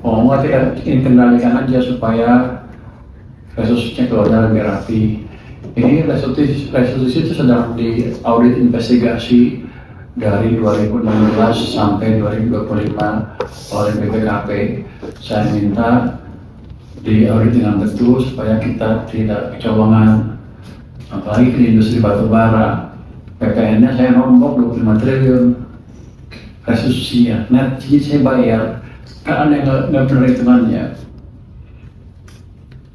Oh enggak, kita ingin kendalikan aja supaya restitusinya keluarnya lebih rapi. Ini restitusi itu sedang di audit investigasi dari 2016 sampai 2025 oleh BPKP. Saya minta di audit dengan betul supaya kita tidak kecolongan, apalagi di industri batubara. PPN-nya saya nombok 25 triliun restitusinya, net jadi saya bayar, kan ada nggak benar hitungannya.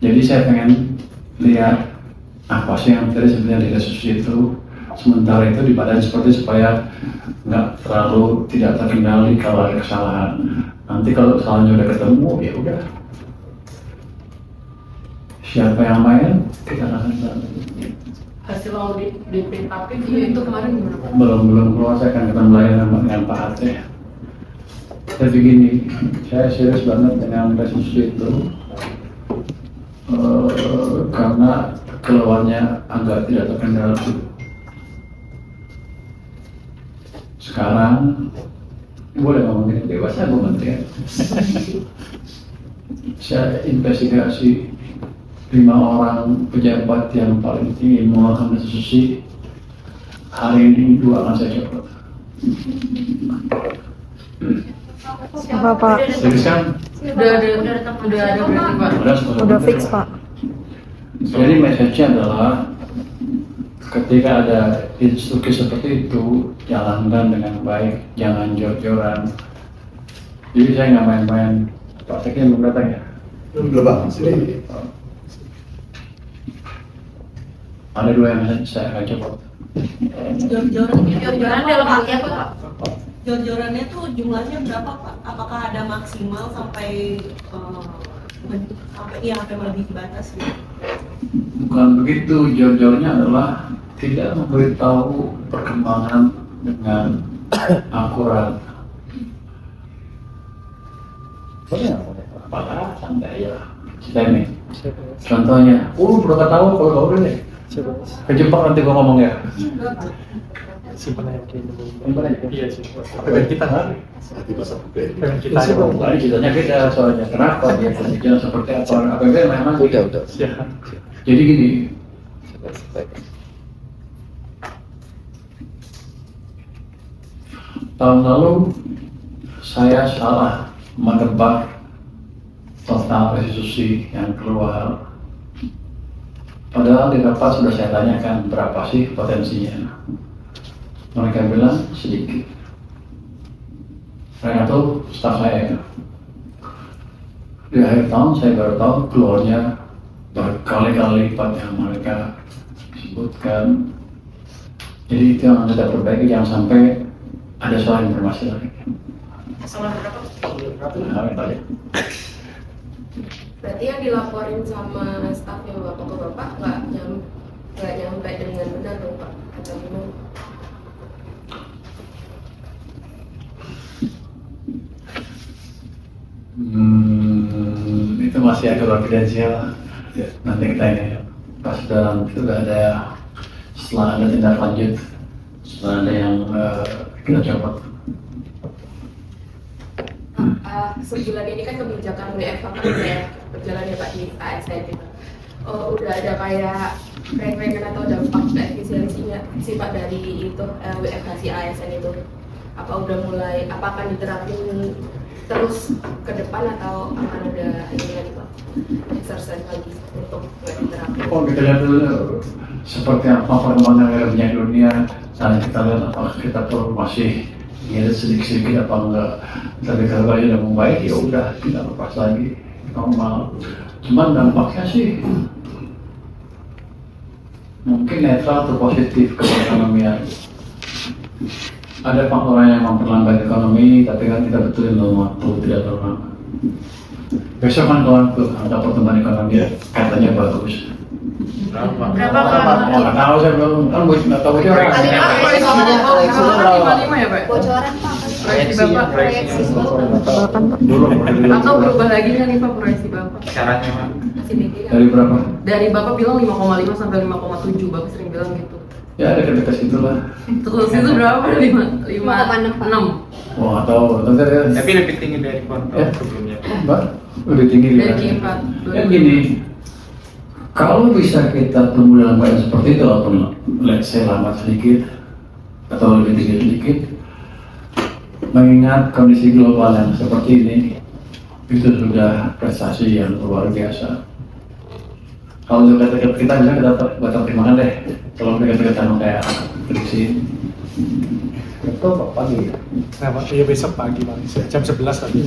Jadi saya pengen lihat apa sih yang tadi sebenarnya di restitusi itu. Sementara itu di badan seperti supaya nggak terlalu tidak terkendali kalau ada kesalahan. Nanti kalau kesalahannya udah ketemu, ya udah. Siapa yang main, kita akan tahu. Hasil audit BPKP itu kemarin gimana? Belum keluar, saya akan ketemu lagi dengan Pak Ate. Tapi gini, saya serius banget dengan restitusi itu karena keluarnya agak tidak terkendali. Sekarang boleh ngomongin dewasa Bu Menteri. Saya investigasi 5 orang pejabat yang paling tinggi mengeluarkan restitusi. Hari ini 2 akan saya copot. Siapa Pak? Serius kan? Udah ada berarti Pak. Udah fix Pak. Jadi message-nya adalah ketika ada instruksi seperti itu, jalankan dengan baik, jangan jor-joran. Jadi saya nggak main-main. Pak Sekjen belum datang ya? Belum Bang, sini. Ada 2 yang saya akan copot. Jor-joran dalam arti apa Pak? Jor-jorannya tuh jumlahnya berapa Pak? Apakah ada maksimal sampai sampai melebihi batas gitu? Bukan begitu, jor-jornya adalah tidak memberitahu perkembangan dengan akurat. Apa santai ya. Kita ini. Contohnya, udah tahu kalau kau udah deh. Ke Jepang nanti gua ngomong ya. Simpan aja kayak Simpan aja. Iya sih. Apa kita nggak? Hati pasar PPN. Pengen kita aja. Tadi ceritanya beda soalnya. Kenapa dia kerja seperti apa? APBN memang Udah. Siap. Jadi gini, tahun lalu saya salah menebak total restitusi yang keluar. Padahal di rapat sudah saya tanyakan berapa sih potensinya. Mereka bilang sedikit. Mereka tuh staf saya. Di akhir tahun saya baru tahu keluarnya berkali-kali lipat yang mereka sebutkan. Jadi itu yang kita perbaiki, jangan sampai ada soal informasi lagi. Salah berapa? Tadi. Berarti yang dilaporin sama stafnya Bapak ke Bapak nggak nyampe dengan benar dong Pak? Atau gimana? Itu masih agak konfidensial. Nanti kita ini pas dalam itu ada, setelah ada tindak lanjut, setelah ada yang kita copot. Sebulan ini kan kebijakan WFH kan udah berjalan ya Pak di ASN gitu. Udah ada kayak ranking atau dampak efisiensinya sih Pak dari itu WFH si ASN itu? Apa udah mulai, apa akan diterapin terus ke depan atau akan ada ini lagi Pak? Exercise lagi untuk diterapin? Oh, kita lihat dulu seperti apa perkembangan minyak dunia, dan kita lihat apakah kita perlu masih ngirit sedikit-sedikit apa enggak. Tapi kalau udah membaik ya udah tidak lepas lagi normal. Cuman dampaknya sih mungkin netral atau positif ke perekonomian. Ada faktor yang memperlambat ekonomi, tapi kan kita betulin dalam waktu tidak terlalu lama. Besok kan keluar tuh ada pertumbuhan ekonomi katanya bagus. Berapa Oh, nggak tahu saya belum, kan gue nggak tahu dia orang. ya Pak? Bocoran Pak? Proyeksi Bapak? Bahkan Pak. Dulu Atau berubah lagi nggak nih Pak proyeksi Bapak? Caranya Pak. Masih beda. dari berapa? Dari Bapak bilang 5,5 sampai 5,7, Bapak sering bilang gitu. Ya dekat-dekat situ lah. Terus itu berapa? 5,6. Pak. Wah nggak tahu, nanti Tapi lebih tinggi dari Ya. sebelumnya. Mbak, lebih tinggi Dari kan? G4. Kan gini, kalau bisa kita tumbuh dalam keadaan seperti itu, walaupun let's say lambat sedikit atau lebih tinggi sedikit, mengingat kondisi global yang seperti ini, itu sudah prestasi yang luar biasa. Kalau dekat-dekat kita bisa kita batal pertimbangan deh. Kalau dekat-dekatan kayak prediksi. Itu pagi. Kenapa? Iya besok pagi bang, jam 11 tadi.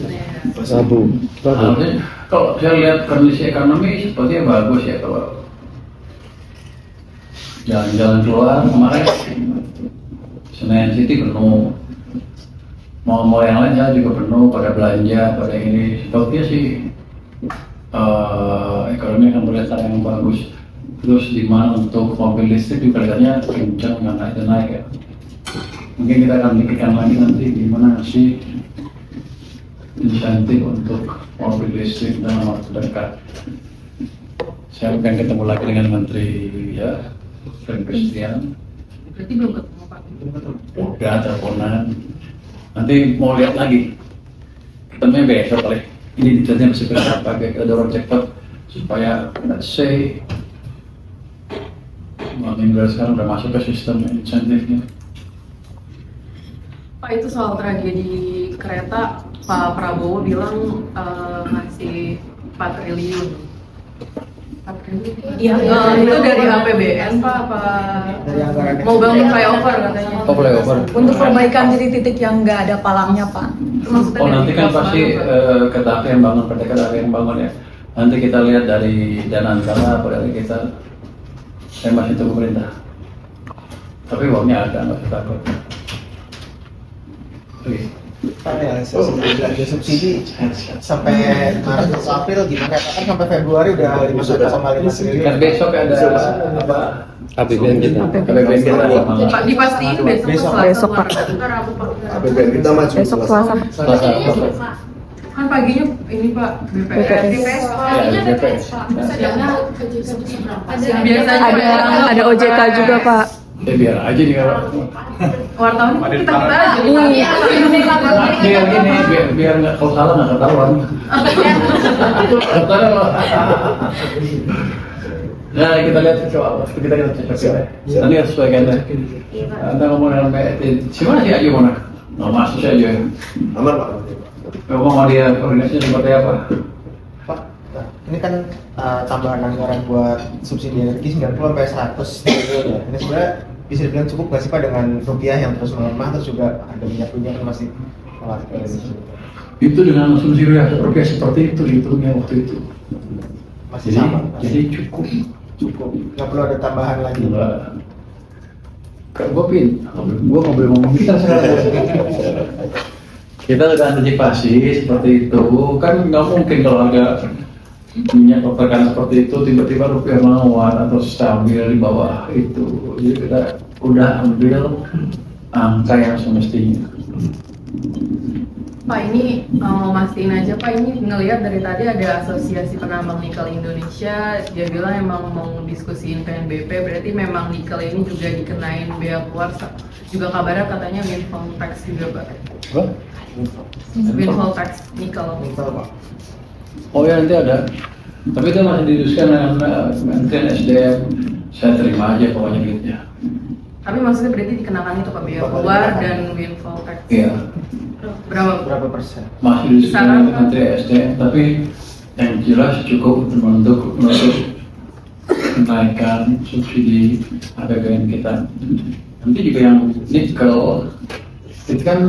Rabu. Harusnya, kalau saya lihat kondisi ekonomi sepertinya bagus ya kalau jalan-jalan keluar kemarin Senayan City penuh, mal-mal yang lain saya juga penuh pada belanja pada ini. Sepertinya sih ekonomi akan berlihat yang bagus. Terus di mana untuk mobil listrik juga kelihatannya kencang nggak naik ya. Mungkin kita akan pikirkan lagi nanti gimana sih insentif untuk mobil listrik dalam waktu dekat. Saya akan ketemu lagi dengan Menteri ya, Perindustrian. Berarti belum ketemu Pak. Udah teleponan. Nanti mau lihat lagi. Ketemunya besok kali. Ini detailnya masih berapa? Kita dorong cepat supaya let's say Minggu sekarang udah masuk ke sistem insentifnya. Pak, itu soal tragedi kereta, Pak Prabowo bilang ngasih 4 triliun. 4 triliun? Iya, itu dari APBN Pak, apa Dari anggaran mau bangun flyover katanya? Oh flyover. Untuk perbaikan titik-titik yang nggak ada palangnya, Pak. Maksudnya Oh dari nanti kan pos pasti mana, Pak? Ketapi yang bangun, PT Ketapi yang bangun ya. Nanti kita lihat dari dana antara apa dari kita. Saya masih tunggu pemerintah. Tapi uangnya ada, nggak usah takut. Oke. Pak, ya, belanja subsidi sampai Maret atau April gimana? Kan sampai Februari udah 51,5 triliun. Kan besok ada apa? APBN kita. APBN kita. Pak, dipastiin besok Besok. Selasa, Besok, Pak. Ntar Rabu, Pak. APBN kita maju. Besok Selasa. Selasa. Kan paginya ini Pak, BPS. BPS. Ya, BPS. Siangnya subsidi berapa? Biasanya Ada OJK juga, Pak. Ya biar aja nih kalau wartawan kita aja. Iya. biar gini, biar nggak kalau salah nggak ketahuan. Ketahuan. Nah kita lihat coba kita cocokin ya. Nanti harus sesuaikan deh. Anda ngomong dengan PRT, gimana sih aja mana? Nggak masuk saja ya. Aman Pak. Ngomong sama dia koordinasinya seperti apa? Pak, ini kan tambahan anggaran buat subsidi energi 90 sampai 100 triliun ya. Ini sebenarnya bisa dibilang cukup nggak sih Pak dengan rupiah yang terus melemah, terus juga ada minyak yang masih melatih ke Indonesia. Itu dengan asumsi rupiah seperti itu dihitungnya waktu itu. Masih Jadi, sama. jadi cukup. Nggak perlu ada tambahan lagi. Enggak. Kayak gue nggak boleh ngomong kita sekarang. Kita sudah antisipasi seperti itu, kan nggak mungkin kalau harga minyak pergerakan seperti itu tiba-tiba rupiah menguat atau stabil di bawah itu. Jadi kita udah ambil angka yang semestinya. Pak, ini mau mastiin aja Pak, ini ngelihat dari tadi ada Asosiasi Penambang Nikel Indonesia, dia bilang emang mau diskusiin PNBP, berarti memang nikel ini juga dikenain bea keluar, juga kabarnya katanya windfall tax juga Pak. Apa? Windfall tax nikel. Betul Pak. Oh ya nanti ada, tapi itu masih didiskusikan dengan Kementerian SDM. Saya terima aja pokoknya duitnya. Tapi maksudnya berarti dikenakan itu Pak, bea keluar dan windfall tax. Iya, Berapa persen? masih didiskusikan dengan Kementerian SDM, tapi yang jelas cukup untuk menaikkan subsidi APBN kita. Nanti juga yang nikel itu kan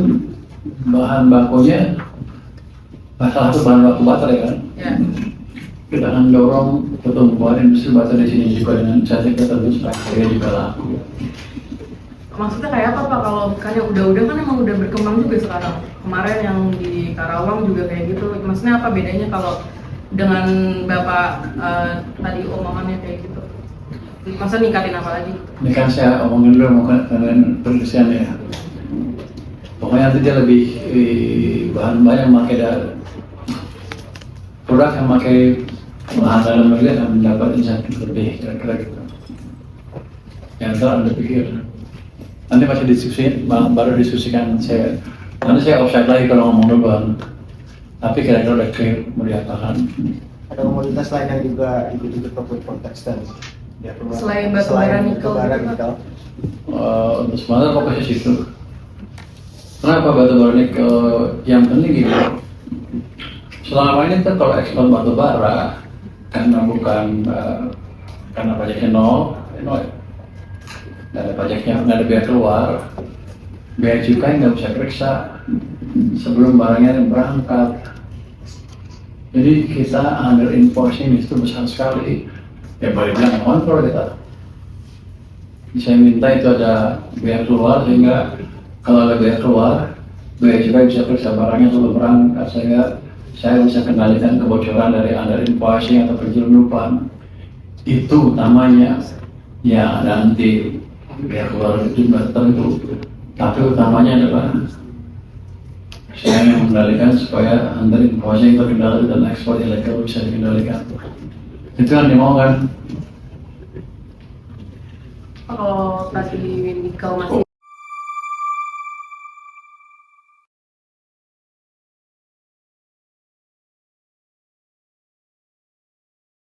bahan bakunya salah satu bahan baku baterai kan. Ya. Kita akan dorong pertumbuhan industri baterai di sini juga dengan insentif tertentu supaya harga juga laku. Maksudnya kayak apa Pak, kalau misalnya udah kan emang udah berkembang juga sekarang. Kemarin yang di Karawang juga kayak gitu. Maksudnya apa bedanya kalau dengan Bapak tadi omongannya kayak gitu? Masa ningkatin apa lagi? Ini kan saya omongin dulu dengan perindustrian ya. Pokoknya nanti dia lebih bahan-bahan yang pakai produk yang pakai bahan dalam negeri akan mendapat insentif lebih kira-kira gitu. Yang Anda pikir nanti masih diskusi, baru diskusikan saya. Nanti saya offside lagi kalau ngomong duluan. Tapi kira-kira udah clear mau diapakan. Ada komoditas lain yang juga dibutuhkan public protection ya, Selain batu bara nikel. Untuk sementara fokusnya situ. Kenapa batu bara nikel? Yang penting gini, selama ini kan kalau ekspor batu bara karena bukan karena pajaknya nol ya. Nggak ada pajaknya, nggak ada biaya keluar, biaya cukai nggak bisa periksa sebelum barangnya berangkat. Jadi kita under enforcing itu besar sekali. Ya boleh bilang kontrol kita. Saya minta itu ada biaya keluar sehingga kalau ada biaya keluar, biaya cukai bisa periksa barangnya sebelum berangkat sehingga saya bisa kendalikan kebocoran dari under enforcing atau penyelundupan. Itu utamanya. Ya nanti biaya keluar itu tertentu, tapi utamanya adalah saya yang mengendalikan supaya under enforcing terkendali dan ekspor ilegal bisa dikendalikan. Itu yang dimau kan? Kalau tadi nikel masih